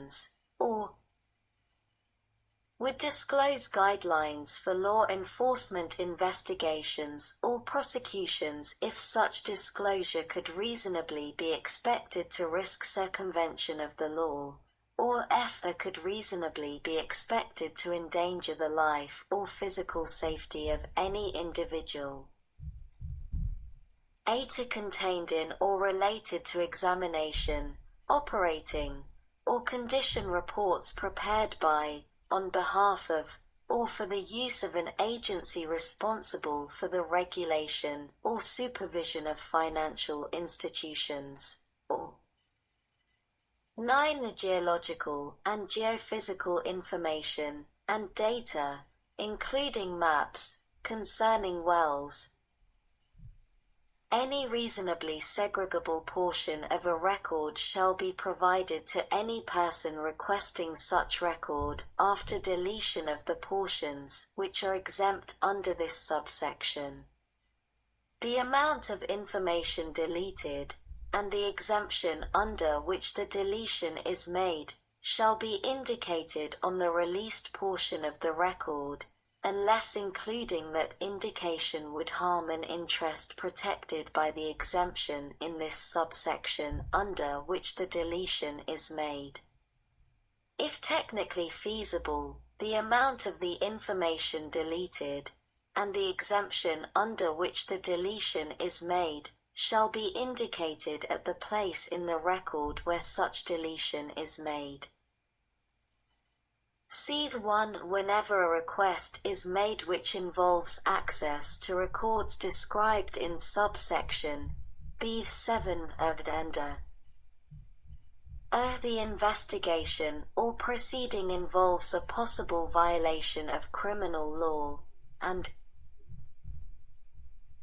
investigations, or would disclose guidelines for law enforcement investigations or prosecutions if such disclosure could reasonably be expected to risk circumvention of the law, or if there could reasonably be expected to endanger the life or physical safety of any individual. Data contained in or related to examination, operating, or condition reports prepared by, on behalf of, or for the use of an agency responsible for the regulation or supervision of financial institutions, or 9. Geological and geophysical information and data, including maps, concerning wells. Any reasonably segregable portion of a record shall be provided to any person requesting such record after deletion of the portions which are exempt under this subsection. The amount of information deleted, and the exemption under which the deletion is made, shall be indicated on the released portion of the record, unless including that indication would harm an interest protected by the exemption in this subsection under which the deletion is made. If technically feasible, the amount of the information deleted, and the exemption under which the deletion is made, shall be indicated at the place in the record where such deletion is made. C1. Whenever a request is made which involves access to records described in subsection B7 addenda, the investigation or proceeding involves a possible violation of criminal law, and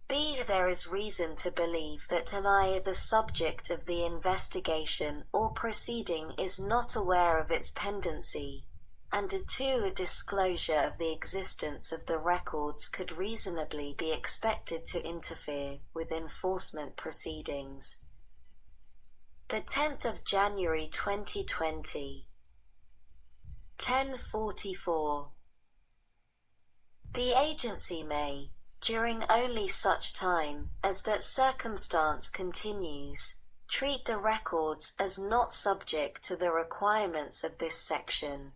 b. There is reason to believe that I, the subject of the investigation or proceeding, is not aware of its pendency, and 2. A disclosure of the existence of the records could reasonably be expected to interfere with enforcement proceedings. 10th of January 2020. 10:44. The agency may, during only such time as that circumstance continues, treat the records as not subject to the requirements of this section.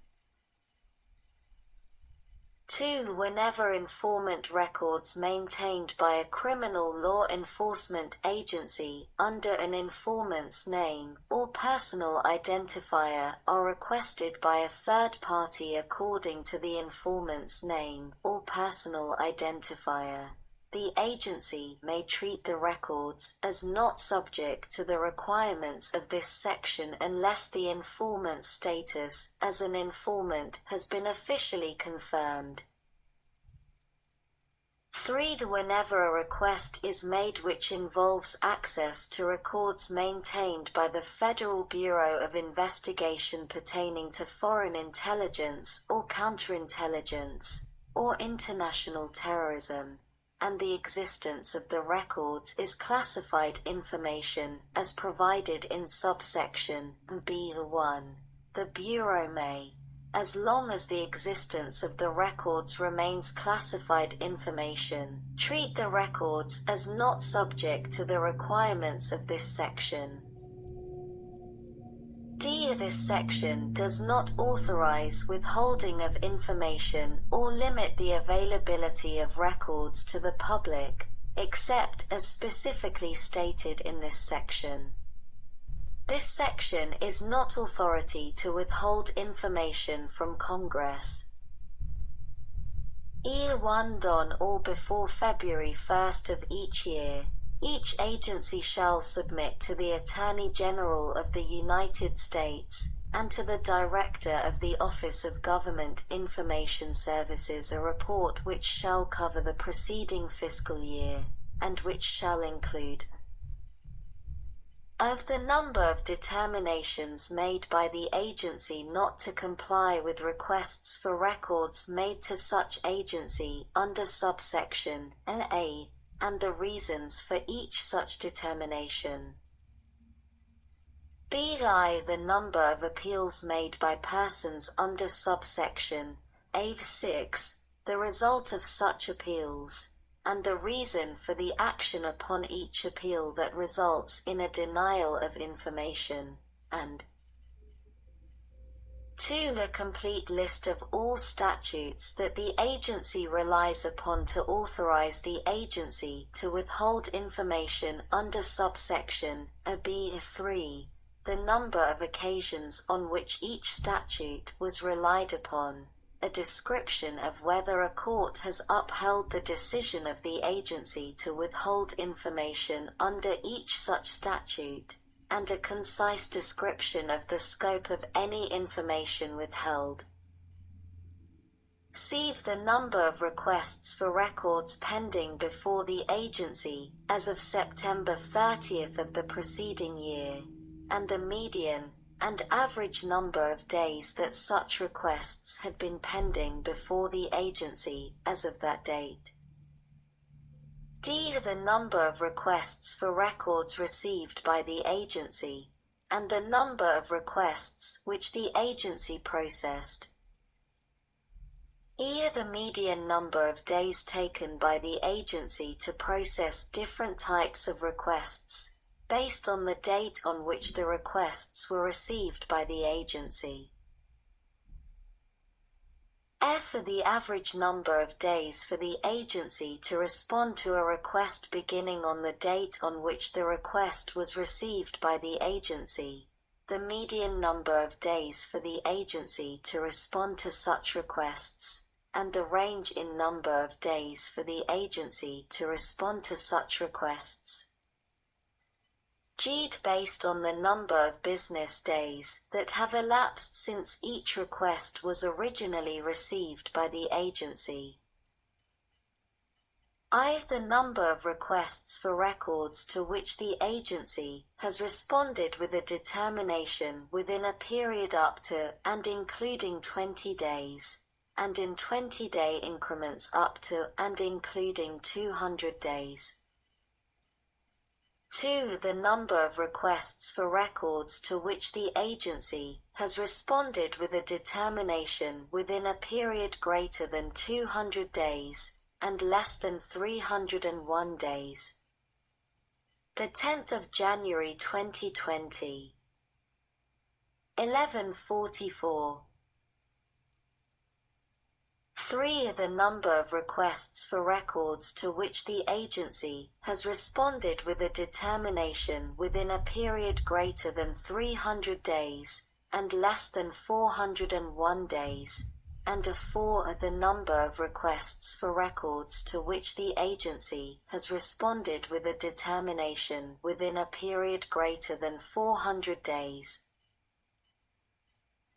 2. Whenever informant records maintained by a criminal law enforcement agency under an informant's name or personal identifier are requested by a third party according to the informant's name or personal identifier, the agency may treat the records as not subject to the requirements of this section unless the informant's status as an informant has been officially confirmed. 3. Whenever a request is made which involves access to records maintained by the Federal Bureau of Investigation pertaining to foreign intelligence or counterintelligence, or international terrorism, and the existence of the records is classified information as provided in subsection B1, the Bureau may, as long as the existence of the records remains classified information, treat the records as not subject to the requirements of this section. D. This section does not authorize withholding of information or limit the availability of records to the public, except as specifically stated in this section. This section is not authority to withhold information from Congress. E1. On or before February 1st of each year, each agency shall submit to the Attorney General of the United States and to the Director of the Office of Government Information Services a report which shall cover the preceding fiscal year, and which shall include of the number of determinations made by the agency not to comply with requests for records made to such agency under subsection A, and the reasons for each such determination. Li the number of appeals made by persons under subsection A6, the result of such appeals, and the reason for the action upon each appeal that results in a denial of information, and 2. A complete list of all statutes that the agency relies upon to authorize the agency to withhold information under subsection B3, the number of occasions on which each statute was relied upon, a description of whether a court has upheld the decision of the agency to withhold information under each such statute, and a concise description of the scope of any information withheld. C. The number of requests for records pending before the agency as of September 30th of the preceding year, and the median and average number of days that such requests had been pending before the agency as of that date. D. The number of requests for records received by the agency, and the number of requests which the agency processed. E. The median number of days taken by the agency to process different types of requests, based on the date on which the requests were received by the agency. F. The average number of days for the agency to respond to a request beginning on the date on which the request was received by the agency, the median number of days for the agency to respond to such requests, and the range in number of days for the agency to respond to such requests. G. Based on the number of business days that have elapsed since each request was originally received by the agency. I. The number of requests for records to which the agency has responded with a determination within a period up to and including 20 days, and in 20-day increments up to and including 200 days. 2. The number of requests for records to which the agency has responded with a determination within a period greater than 200 days and less than 301 days. The 10th of January 2020. 11:44. 3. The number of requests for records to which the agency has responded with a determination within a period greater than 300 days and less than 401 days, and 4. The number of requests for records to which the agency has responded with a determination within a period greater than 400 days.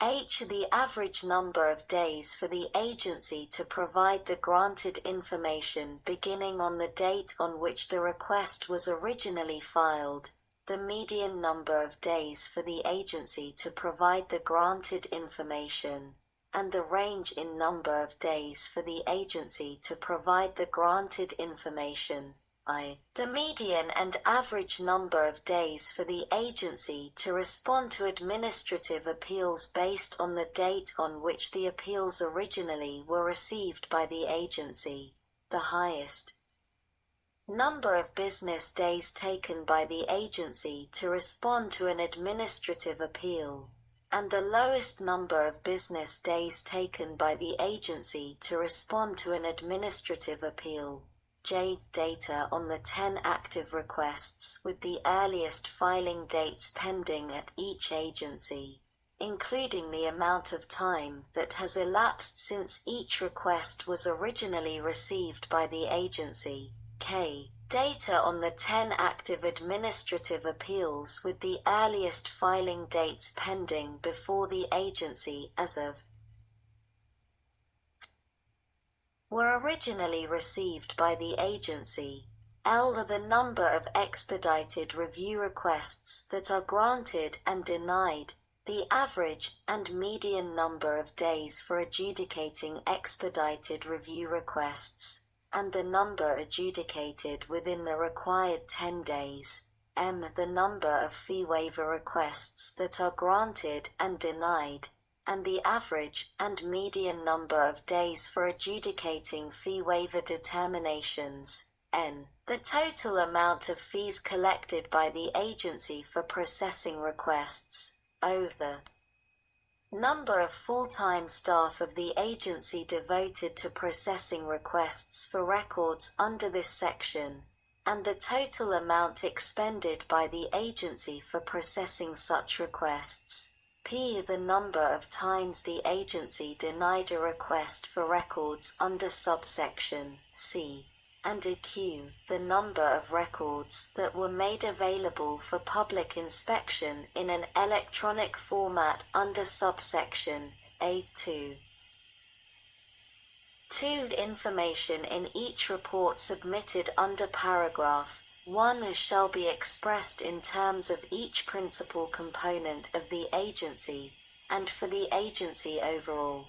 H. The average number of days for the agency to provide the granted information beginning on the date on which the request was originally filed, the median number of days for the agency to provide the granted information, and the range in number of days for the agency to provide the granted information. I. The median and average number of days for the agency to respond to administrative appeals based on the date on which the appeals originally were received by the agency, the highest number of business days taken by the agency to respond to an administrative appeal, and the lowest number of business days taken by the agency to respond to an administrative appeal. J. Data on the 10 active requests with the earliest filing dates pending at each agency, including the amount of time that has elapsed since each request was originally received by the agency. K. Data on the 10 active administrative appeals with the earliest filing dates pending before the agency as of were originally received by the agency. L. The number of expedited review requests that are granted and denied, the average and median number of days for adjudicating expedited review requests, and the number adjudicated within the required 10 days. m. the number of fee waiver requests that are granted and denied, and the average and median number of days for adjudicating fee waiver determinations, n. the total amount of fees collected by the agency for processing requests, o. the number of full-time staff of the agency devoted to processing requests for records under this section, and the total amount expended by the agency for processing such requests. P. The number of times the agency denied a request for records under subsection C. And Q. The number of records that were made available for public inspection in an electronic format under subsection A2. 2. Information in each report submitted under paragraph 1 shall be expressed in terms of each principal component of the agency, and for the agency overall.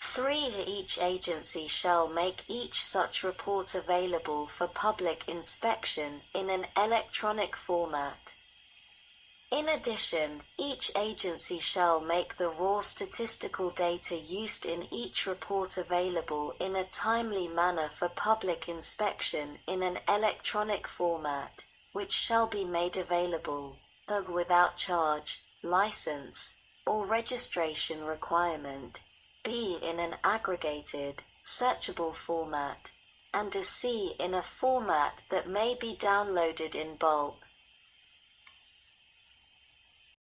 3. Each agency shall make each such report available for public inspection in an electronic format. In addition, each agency shall make the raw statistical data used in each report available in a timely manner for public inspection in an electronic format, which shall be made available, without charge, license, or registration requirement, b. in an aggregated, searchable format, and c. in a format that may be downloaded in bulk.